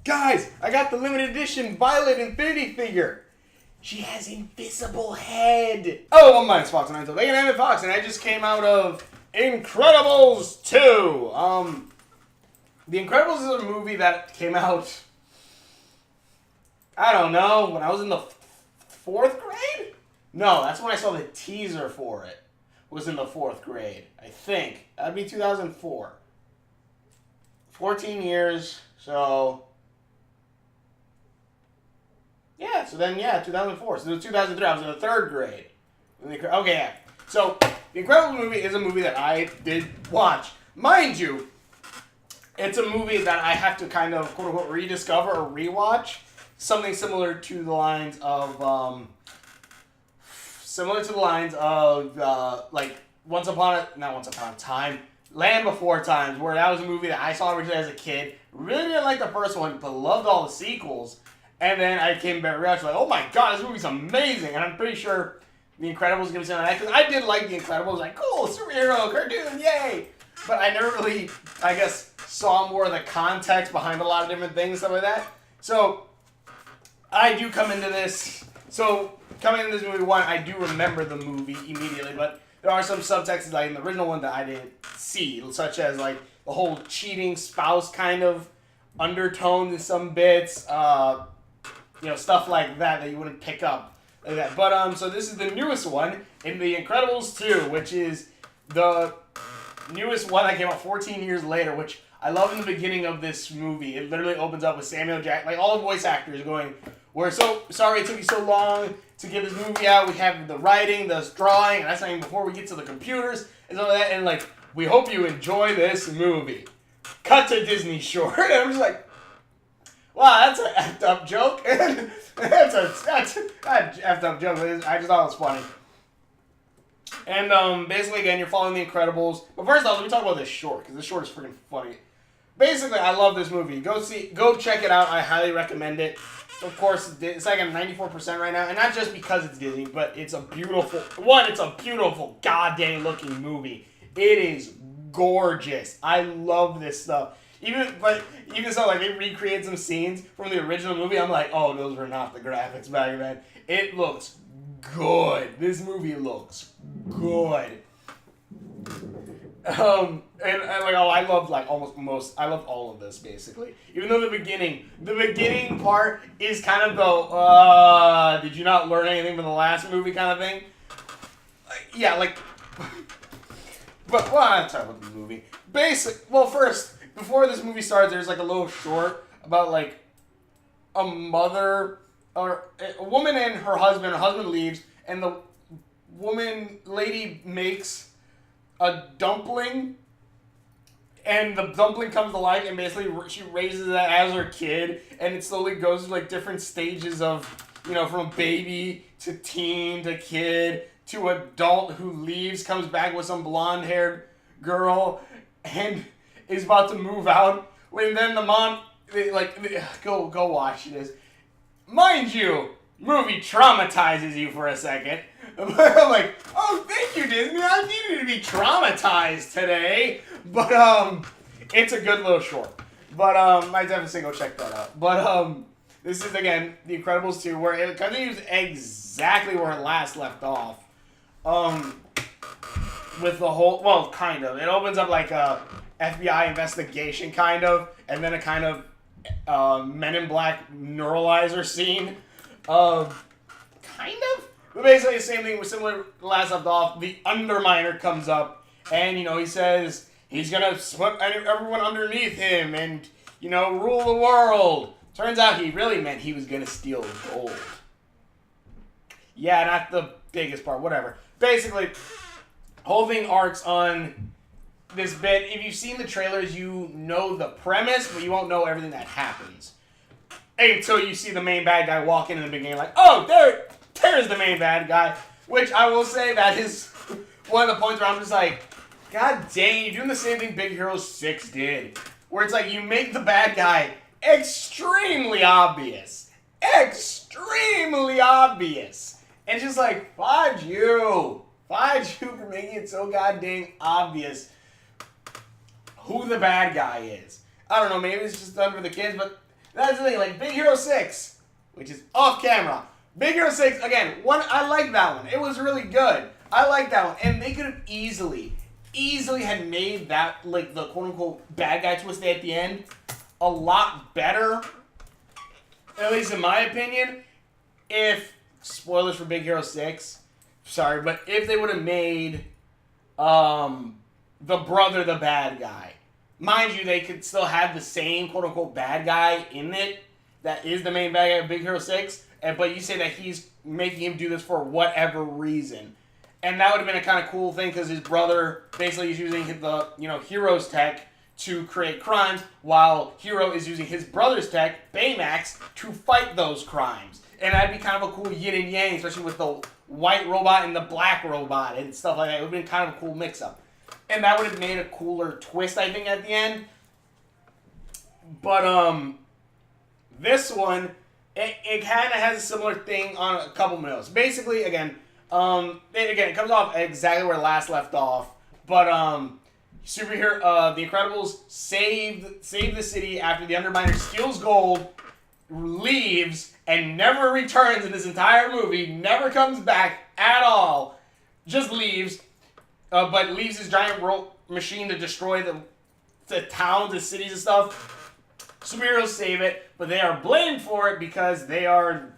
Guys, I got the limited edition Violet Infinity figure. She has invisible head. Oh, I'm minus Fox and I'm David Fox, and I just came out of Incredibles 2. The Incredibles is a movie that came out, I don't know, when I was in the 4th grade? No, that's when I saw the teaser for it. Was in the 4th grade, I think. That'd be 2004. 14 years, so... Yeah, so then, 2004. So it was 2003. I was in the 3rd grade. Okay, yeah. So, The Incredible movie is a movie that I did watch. Mind you, it's a movie that I have to kind of, quote-unquote, rediscover or rewatch. Something similar to the lines of, like, Once Upon a Time, Land Before Times, where that was a movie that I saw originally as a kid. Really didn't like the first one, but loved all the sequels. And then I came back and realized, like, oh my god, this movie's amazing. And I'm pretty sure The Incredibles is going to be something like that. Because I did like The Incredibles. Like, cool, superhero, cartoon, yay. But I never really, I guess, saw more of the context behind a lot of different things, stuff like that. So, I do come into this. So, coming into this movie, one, I do remember the movie immediately. But there are some subtexts, like in the original one, that I didn't see. Such as, like, the whole cheating spouse kind of undertones in some bits. Stuff like that you wouldn't pick up like that. But, so this is the newest one in The Incredibles 2, which is the newest one that came out 14 years later, which I love in the beginning of this movie. It literally opens up with Samuel Jackson, like all the voice actors going, we're so sorry it took you so long to get this movie out. We have the writing, the drawing, and that's not even before we get to the computers and all that. And like, we hope you enjoy this movie. Cut to Disney Short. And I'm just like, wow, that's an effed up joke. that's an effed up joke. I just thought it was funny. And basically, again, you're following The Incredibles. But first off, let me talk about this short, because this short is freaking funny. Basically, I love this movie. Go check it out. I highly recommend it. Of course, it's like at 94% right now, and not just because it's Disney, but it's a beautiful goddamn looking movie. It is gorgeous. I love this stuff. Even so, like, they recreate some scenes from the original movie. I'm like, oh, those were not the graphics back then. It looks good. This movie looks good. I loved all of this, basically. Even though the beginning part is kind of the, did you not learn anything from the last movie kind of thing? But, I'm talking about the movie. First, before this movie starts, there's like a little short about like a mother or a woman and her husband leaves, and the lady makes a dumpling, and the dumpling comes to life, and basically she raises that as her kid, and it slowly goes through like different stages of, from baby to teen to kid to adult who leaves, comes back with some blonde-haired girl, and is about to move out. When then the mom, go watch this. Mind you, movie traumatizes you for a second. I'm like, oh, thank you, Disney. I needed to be traumatized today. But, it's a good little short. But, I definitely say go check that out. But, this is, again, The Incredibles 2, where it continues exactly where it last left off. With the whole, kind of. It opens up like a FBI investigation, kind of, and then a kind of Men in Black neuralizer scene. Kind of? But basically the same thing, similar to last left off. The Underminer comes up, and, he says he's gonna put everyone underneath him and, rule the world. Turns out he really meant he was gonna steal gold. Yeah, not the biggest part, whatever. Basically, whole thing arcs on this bit. If you've seen the trailers, you know the premise, but you won't know everything that happens. Until you see the main bad guy walk in the beginning, like, oh, there's the main bad guy. Which I will say that is one of the points where I'm just like, god dang, you're doing the same thing Big Hero 6 did. Where it's like, you make the bad guy extremely obvious. Extremely obvious. And just like, fudge you for making it so goddamn obvious who the bad guy is. I don't know, maybe it's just done for the kids, but That's the thing. Like Big Hero 6, which is off camera. Big Hero 6, again, I like that one. It was really good. I like that one. And they could have easily had made that, like, the quote-unquote bad guy twist at the end a lot better, at least in my opinion, if, spoilers for Big Hero 6, sorry, but if they would have made the brother the bad guy. Mind you, they could still have the same quote-unquote bad guy in it that is the main bad guy of Big Hero 6, but you say that he's making him do this for whatever reason. And that would have been a kind of cool thing because his brother basically is using the, Hero's tech to create crimes, while Hero is using his brother's tech, Baymax, to fight those crimes. And that'd be kind of a cool yin and yang, especially with the white robot and the black robot and stuff like that. It would have been kind of a cool mix-up. And that would have made a cooler twist, I think, at the end. But, this one, it kind of has a similar thing on a couple notes. Basically, again, it comes off exactly where it last left off. But, the Incredibles save the city after the Underminer steals gold, leaves, and never returns in this entire movie, never comes back at all, just leaves, but leaves his giant machine to destroy the towns and cities and stuff. Superheroes save it, but they are blamed for it because they're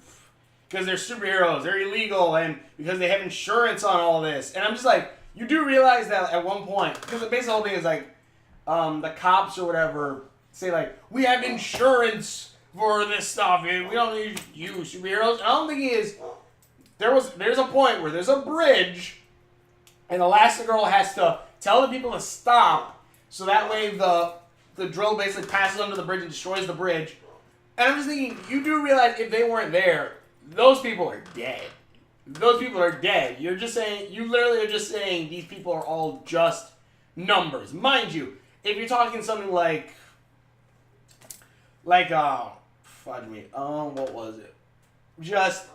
superheroes, they're illegal, and because they have insurance on all this. And I'm just like, you do realize that at one point, because basically the whole thing is like, the cops or whatever say like, we have insurance for this stuff, and we don't need you, superheroes. I don't think he is. There's a point where there's a bridge, and Elastigirl has to tell the people to stop, so that way the drill basically passes under the bridge and destroys the bridge. And I'm just thinking, you do realize if they weren't there, those people are dead. Those people are dead. You literally are just saying these people are all just numbers. Mind you, if you're talking something like, what was it? Just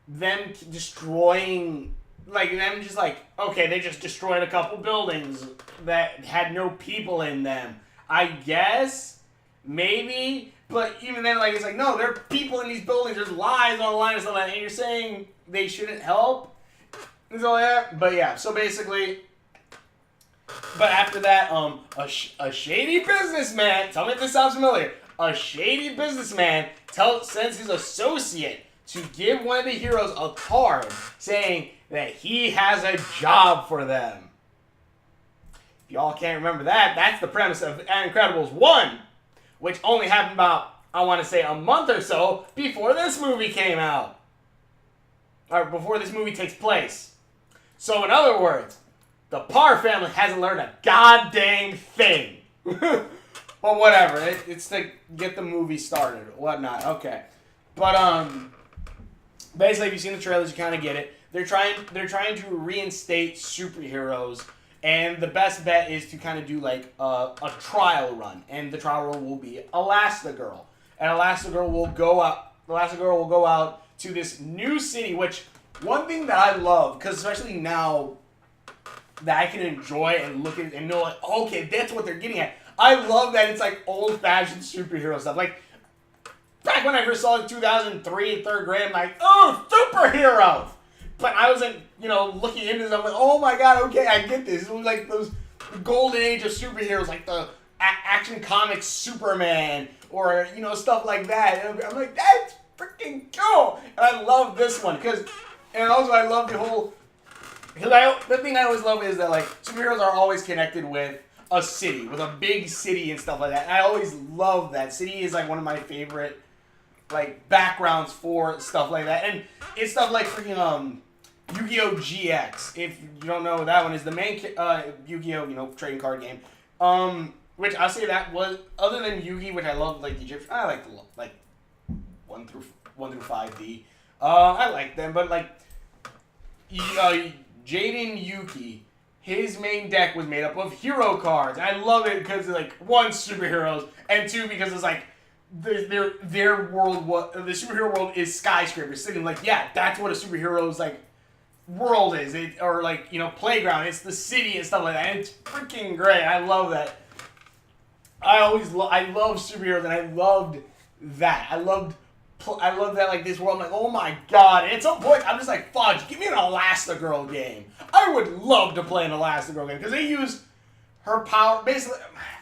them destroying, okay, they just destroyed a couple buildings that had no people in them. I guess, maybe, but even then, it's like, no, there are people in these buildings, there's lives on the line and stuff like that, and you're saying they shouldn't help? And so, yeah, but yeah, so basically, but after that, a shady businessman, tell me if this sounds familiar, a shady businessman sends his associate to give one of the heroes a card saying that he has a job for them. If y'all can't remember that, that's the premise of Incredibles 1, which only happened about, I want to say, a month or so before this movie came out. Or before this movie takes place. So in other words, the Parr family hasn't learned a goddamn thing. Well, whatever. It's to get the movie started or whatnot. Okay. But, basically, if you've seen the trailers, you kind of get it. They're trying to reinstate superheroes, and the best bet is to kind of do, a trial run. And the trial run will be Elastigirl. And Elastigirl will go out to this new city, which, one thing that I love, because especially now that I can enjoy and look at it and know, okay, that's what they're getting at. I love that it's old-fashioned superhero stuff. Back when I first saw it in 2003 in third grade, I'm like, oh, superheroes! But I wasn't, looking into this. I'm like, oh my god, okay, I get this. It was like those golden age of superheroes, like the Action Comics Superman, or, stuff like that. And I'm like, that's freaking cool! And I love this one, and also I love the whole, the thing I always love is that, superheroes are always connected with a city, with a big city and stuff like that. And I always love that. City is, one of my favorite, backgrounds for stuff like that. And it's stuff like freaking, Yu-Gi-Oh! GX. If you don't know what that one is, the main Yu-Gi-Oh! Trading card game. Which I'll say that was, other than Yu-Gi, which I love, the Egyptian, I like the, 1 through 5D. I like them, but, Jaden Yuki, his main deck was made up of hero cards. I love it because, one, superheroes, and two, because it's, their world, the superhero world is skyscrapers. Sitting, yeah, that's what a superhero's, world is. Or, playground. It's the city and stuff like that. And it's freaking great. I love that. I love superheroes, and I loved that. I loved that, like, this world. I'm like, oh my god. And at some point, I'm just like, fudge, give me an Elastigirl game. I would love to play an Elastigirl game, because they use her power, basically,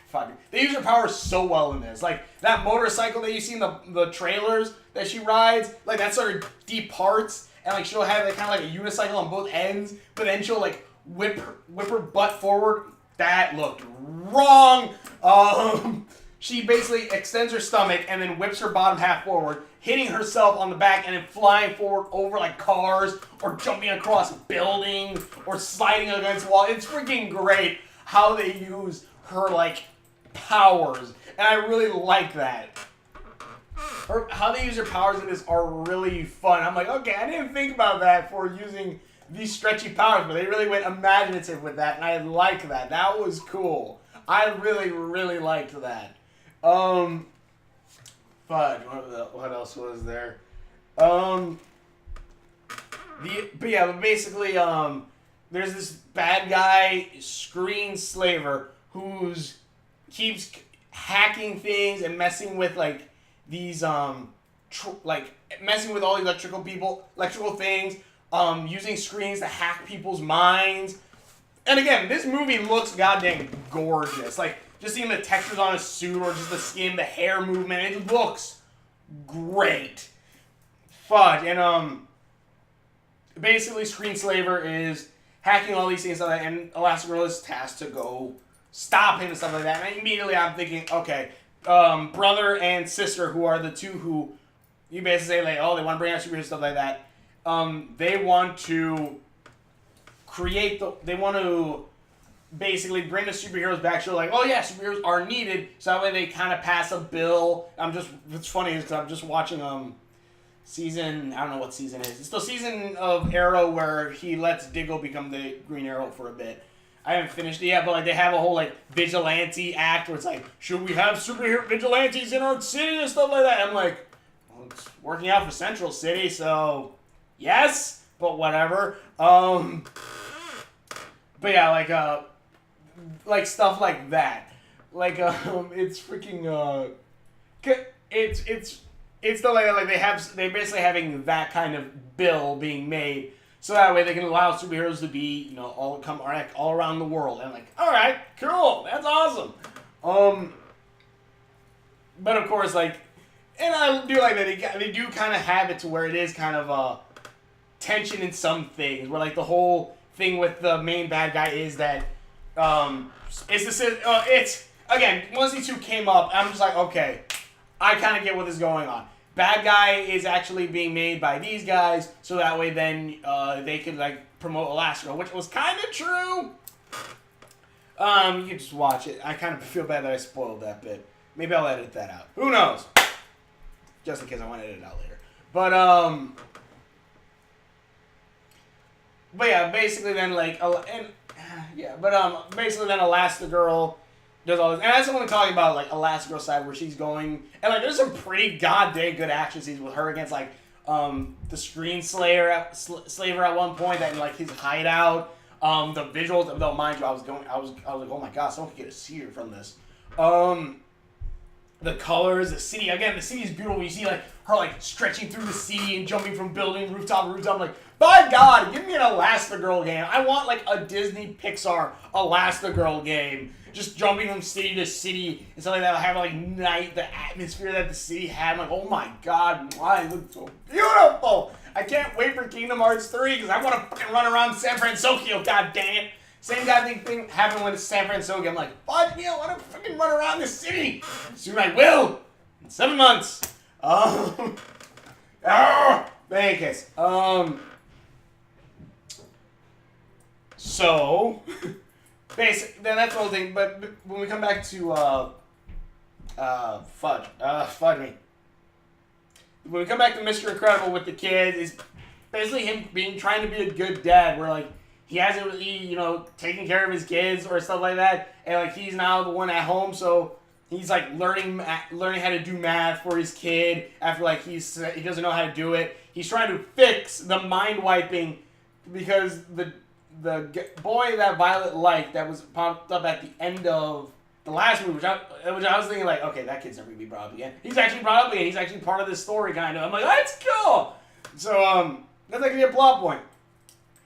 fuck it. They use her power so well in this. Like, that motorcycle that you see in the trailers that she rides, like, that sort of departs, and, like, she'll have, like, kind of like a unicycle on both ends, but then she'll, like, whip her butt forward. That looked wrong. She basically extends her stomach and then whips her bottom half forward, hitting herself on the back and then flying forward over like cars or jumping across buildings or sliding against the wall. It's freaking great how they use her like powers, and I really like that. How they use her powers in this are really fun. I'm like, okay, I didn't think about that for using these stretchy powers, but they really went imaginative with that, and I like that. That was cool. I really, really liked that. Fudge, what else was there? But basically, there's this bad guy, Screen Slaver, who's keeps hacking things and messing with like these messing with all the electrical things, using screens to hack people's minds. And again, this movie looks goddamn gorgeous. Like, just seeing the textures on his suit or just the skin, the hair movement, it looks great. Fudge. And basically Screen Slaver is hacking all these things and Elastigirl is tasked to go stop him and stuff like that. And immediately I'm thinking, okay, brother and sister, who are the two who you basically say like, oh, they want to bring out superheroes, stuff like that. They want to basically bring the superheroes back. So like, oh yeah, superheroes are needed. So that way they kind of pass a bill. What's funny is because I'm just watching season, I don't know what season it is. It's the season of Arrow where he lets Diggle become the Green Arrow for a bit. I haven't finished it yet, but like they have a whole like vigilante act where it's like, should we have superhero vigilantes in our city and stuff like that? I'm like, well, it's working out for Central City, so yes, but whatever. But yeah, like stuff like that. Like it's freaking it's the like they basically having that kind of bill being made, so that way they can allow superheroes to be, all around the world. And I'm like, all right, cool, that's awesome. But of course, like, and I do like that they do kind of have it to where it is kind of tension in some things, where like the whole thing with the main bad guy is that it's again, once these two came up, I'm just like, okay, I kind of get what is going on. Bad guy is actually being made by these guys, so that way then they could like promote Elastigirl, which was kind of true. You can just watch it. I kind of feel bad that I spoiled that bit. Maybe I'll edit that out. Who knows? Just in case I want to edit it out later. But yeah, basically then like basically then Elastigirl does all this, and that's what I'm talking about, like Elastigirl side where she's going, and like there's some pretty goddamn good action scenes with her against like the Screen Slaver at one point, that in like his hideout. The visuals, though, mind you, I was like, oh my god, someone could get a seer from this. The colors, the city is beautiful. You see like her like stretching through the city and jumping from building rooftop to rooftop. I'm like, by God, give me an Elastigirl game. I want like a Disney Pixar Elastigirl game. Just jumping from city to city and something that'll have like the atmosphere that the city had. I'm like, oh my God, why it looks so beautiful. I can't wait for Kingdom Hearts 3 because I want to fucking run around San Francisco, god dang it. Same goddamn thing happened with San Francisco. I'm like, fuck me, I want to fucking run around the city. Soon I will. In 7 months. But in any case, so basically, then that's the whole thing. But when we come back to Fudge me. When we come back to Mr. Incredible with the kids, it's basically him trying to be a good dad, where like he hasn't really, taken care of his kids or stuff like that, and like he's now the one at home, so he's like learning how to do math for his kid after like he doesn't know how to do it. He's trying to fix the mind wiping because the boy that Violet liked that was popped up at the end of the last movie, which I was thinking like, okay, that kid's never gonna be brought up again. He's actually brought up again. He's actually part of this story, kind of. I'm like, that's cool. So that's actually a plot point.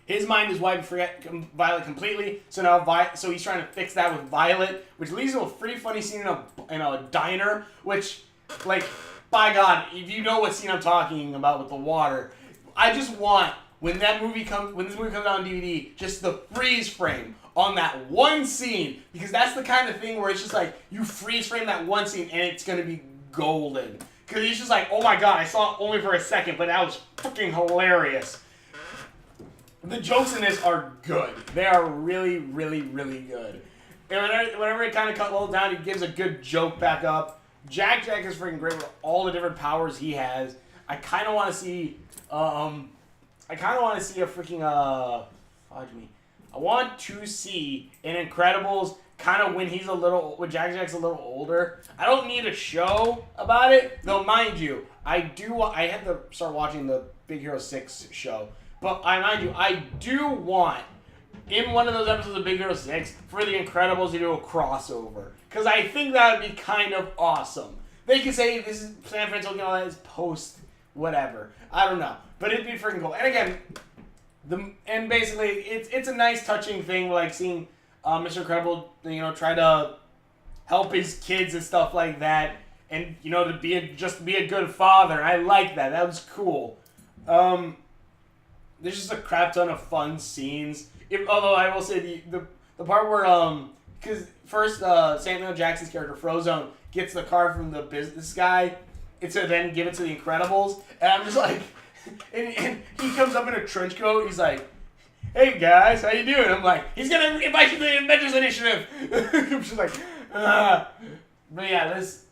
His mind is wiped forget Violet completely. So now so he's trying to fix that with Violet, which leads to a pretty funny scene in a diner, which, like, by God, if you know what scene I'm talking about with the water, I just want when this movie comes out on DVD, just the freeze frame on that one scene, because that's the kind of thing where it's just like you freeze frame that one scene and it's gonna be golden. Because he's just like, oh my God, I saw it only for a second, but that was freaking hilarious. The jokes in this are good. They are really, really, really good. And whenever it kind of cut well down, he gives a good joke back up. Jack is freaking great with all the different powers he has. I kind of want to see, a freaking, I want to see an Incredibles kind of when Jack's a little older. I don't need a show about it, though, mind you, I had to start watching the Big Hero 6 show. But I do want, in one of those episodes of Big Hero 6, for the Incredibles to do a crossover. Because I think that would be kind of awesome. They could say this is San Francisco and all that is post whatever. I don't know. But it'd be freaking cool. And again, basically, it's a nice touching thing, like seeing Mr. Incredible, try to help his kids and stuff like that. And, to be a good father. I like that. That was cool. There's just a crap ton of fun scenes. Although I will say the part where because first Samuel Jackson's character Frozone gets the car from the business guy, and to then give it to the Incredibles, and I'm just like, and he comes up in a trench coat. He's like, "Hey guys, how you doing?" I'm like, "He's gonna invite you to the Inventors Initiative." I'm just like, but yeah, this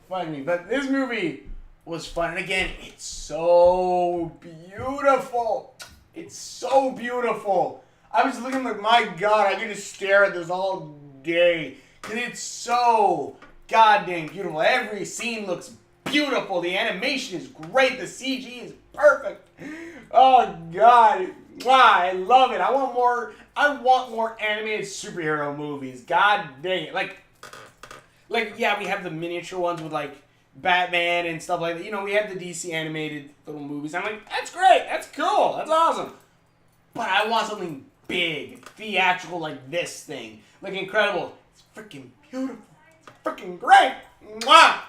fucking me. But this movie was fun. And again, it's so beautiful. It's so beautiful. I was looking like, my God, I could just stare at this all day. Because it's so goddamn beautiful. Every scene looks beautiful. The animation is great. The CG is perfect. Oh, God. Wow, I love it. I want more animated superhero movies. God dang it. Like, yeah, we have the miniature ones with, like, Batman and stuff like that. We have the DC animated little movies. I'm like, that's great. That's cool. That's awesome. But I want something big, theatrical like this thing. Like Incredible. It's freaking beautiful. It's freaking great. Mwah!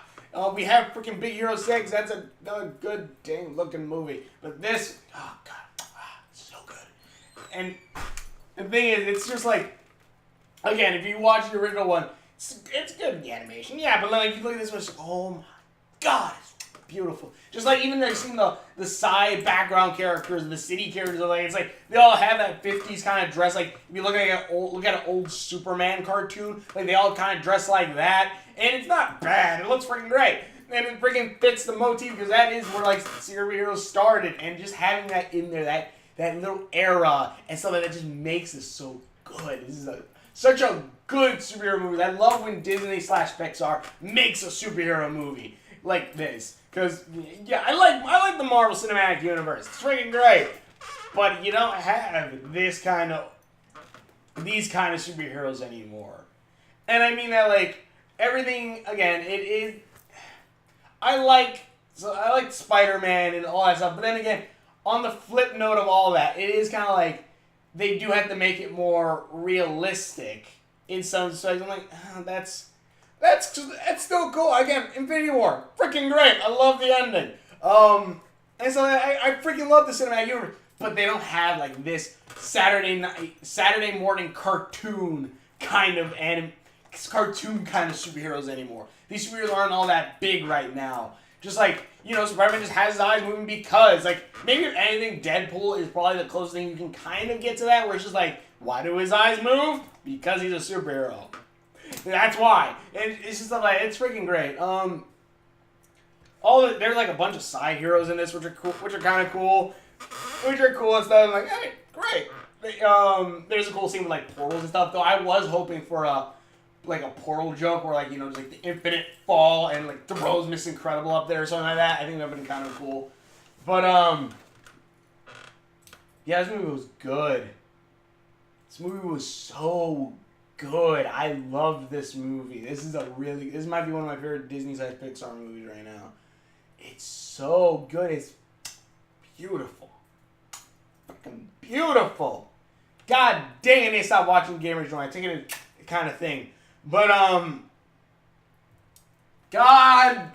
We have freaking Big Hero 6. That's a good dang looking movie. But this, oh God, it's so good. And the thing is, it's just like, again, if you watch the original one, it's good in the animation. Yeah, but like, you look at this one, it's like, oh my God, it's beautiful. Just like even like seeing the side background characters, the city characters, like it's like they all have that 50s kind of dress. Like if you look at an old Superman cartoon, like they all kind of dress like that, and it's not bad. It looks freaking great, and it freaking fits the motif because that is where like superheroes started, and just having that in there, that little era and stuff like that just makes it so good. This is such a good superhero movie. I love when Disney/Pixar makes a superhero movie like this. Because, yeah, I like the Marvel Cinematic Universe. It's freaking great. But you don't have these kind of superheroes anymore. And I mean that, like, everything, again, it is... I like Spider-Man and all that stuff. But then again, on the flip note of all that, it is kind of like they do have to make it more realistic in some ways. I'm like, oh, that's still cool. Again, Infinity War, freaking great. I love the ending. And so I freaking love the cinematic universe. But they don't have like this Saturday morning cartoon kind of superheroes anymore. These superheroes aren't all that big right now. Just like, Spider-Man just has his eyes moving because, like, maybe if anything, Deadpool is probably the closest thing you can kind of get to that, where it's just like, why do his eyes move? Because he's a superhero. That's why. And it's just like, it's freaking great. There's like a bunch of side heroes in this, which are cool, which are kind of cool, and stuff. I'm like, hey, great. There's a cool scene with like portals and stuff. Though I was hoping for a portal joke where like just like the infinite fall and like throws Mr. Incredible up there or something like that. I think that would have been kind of cool. But yeah, this movie was good. This movie was so good. I love this movie. This might be one of my favorite Disney-sized Pixar movies right now. It's so good. It's beautiful. Fucking beautiful. God dang it, they stopped watching Gamers Joint. I think it's a kind of thing. But, God,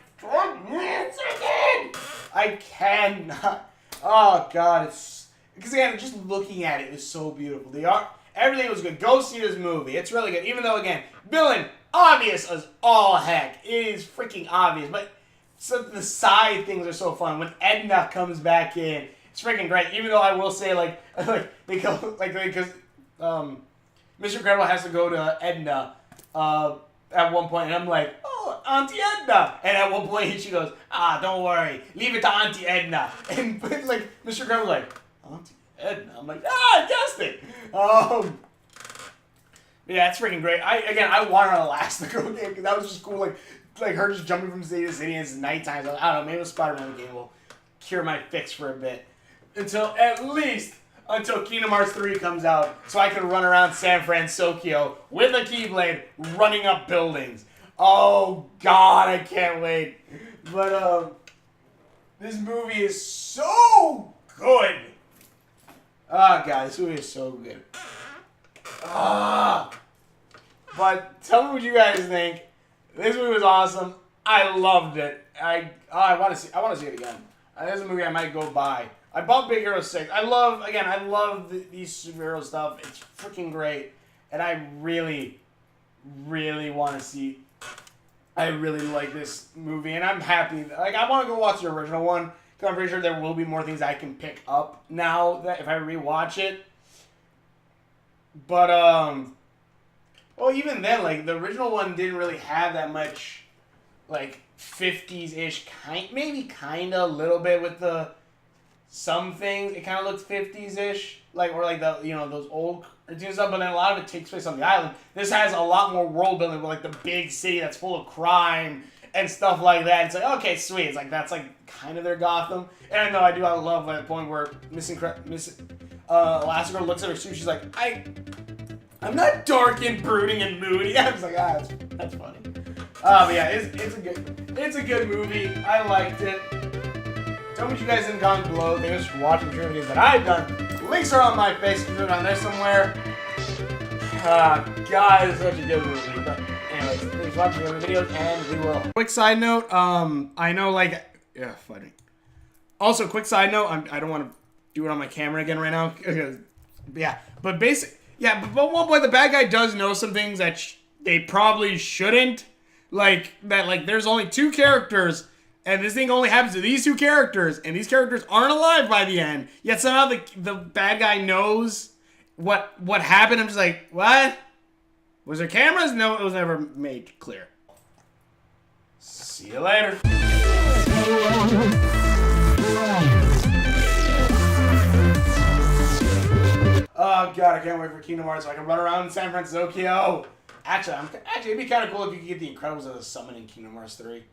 I cannot. Oh, God, it's, because again, just looking at it is so beautiful. The art, everything was good. Go see this movie. It's really good. Even though, again, villain, obvious as all heck. It is freaking obvious. But some of the side things are so fun. When Edna comes back in, it's freaking great. Even though I will say, because Mr. Incredible has to go to Edna at one point, and I'm like, oh, Auntie Edna. And at one point, she goes, don't worry, leave it to Auntie Edna. And like Mr. Incredible's like, Auntie Edna. I'm like, I guessed it. Yeah, it's freaking great. I want her to last the girl game because that was just cool. Like her just jumping from city to city and it's nighttime. So I don't know. Maybe the Spider-Man game will cure my fix for a bit until Kingdom Hearts 3 comes out, so I can run around San Francisco with a Keyblade, running up buildings. Oh God, I can't wait. But this movie is so good. Oh God, this movie is so good. But tell me what you guys think. This movie was awesome. I loved it. I want to see it again. This is a movie I might go buy. I bought Big Hero 6. I love these superhero stuff. It's freaking great. And I really, really want to see. I really like this movie. And I'm happy. I want to go watch the original one. Because I'm pretty sure there will be more things I can pick up now that if I rewatch it. But, well, even then, the original one didn't really have that much, 50s-ish, maybe kind of a little bit with some things. It kind of looked 50s-ish, those old cartoon stuff, but then a lot of it takes place on the island. This has a lot more world building with, the big city that's full of crime and stuff like that. It's like, okay, sweet. It's that's kind of their Gotham. And I know I love that point where Elastigirl looks at her suit, she's like, I'm not dark and brooding and moody. I was like, that's funny. But yeah, it's a good movie. I liked it. Tell me what you guys think down below. Thanks for watching the videos that I've done. Links are on my Facebook, on there somewhere. God, it's such a good movie. But anyways, thanks for watching the other videos, and we will. Quick side note, I know funny. Also, quick side note, I don't want to do it on my camera again right now. But one point, the bad guy does know some things that they probably shouldn't. There's only 2 characters, and this thing only happens to these 2 characters, and these characters aren't alive by the end. Yet somehow the bad guy knows what happened. I'm just like, what? Was there cameras? No, it was never made clear. See you later. Oh God, I can't wait for Kingdom Hearts so I can run around in San Francisco. Actually, it'd be kind of cool if you could get the Incredibles as a summon in Kingdom Hearts 3.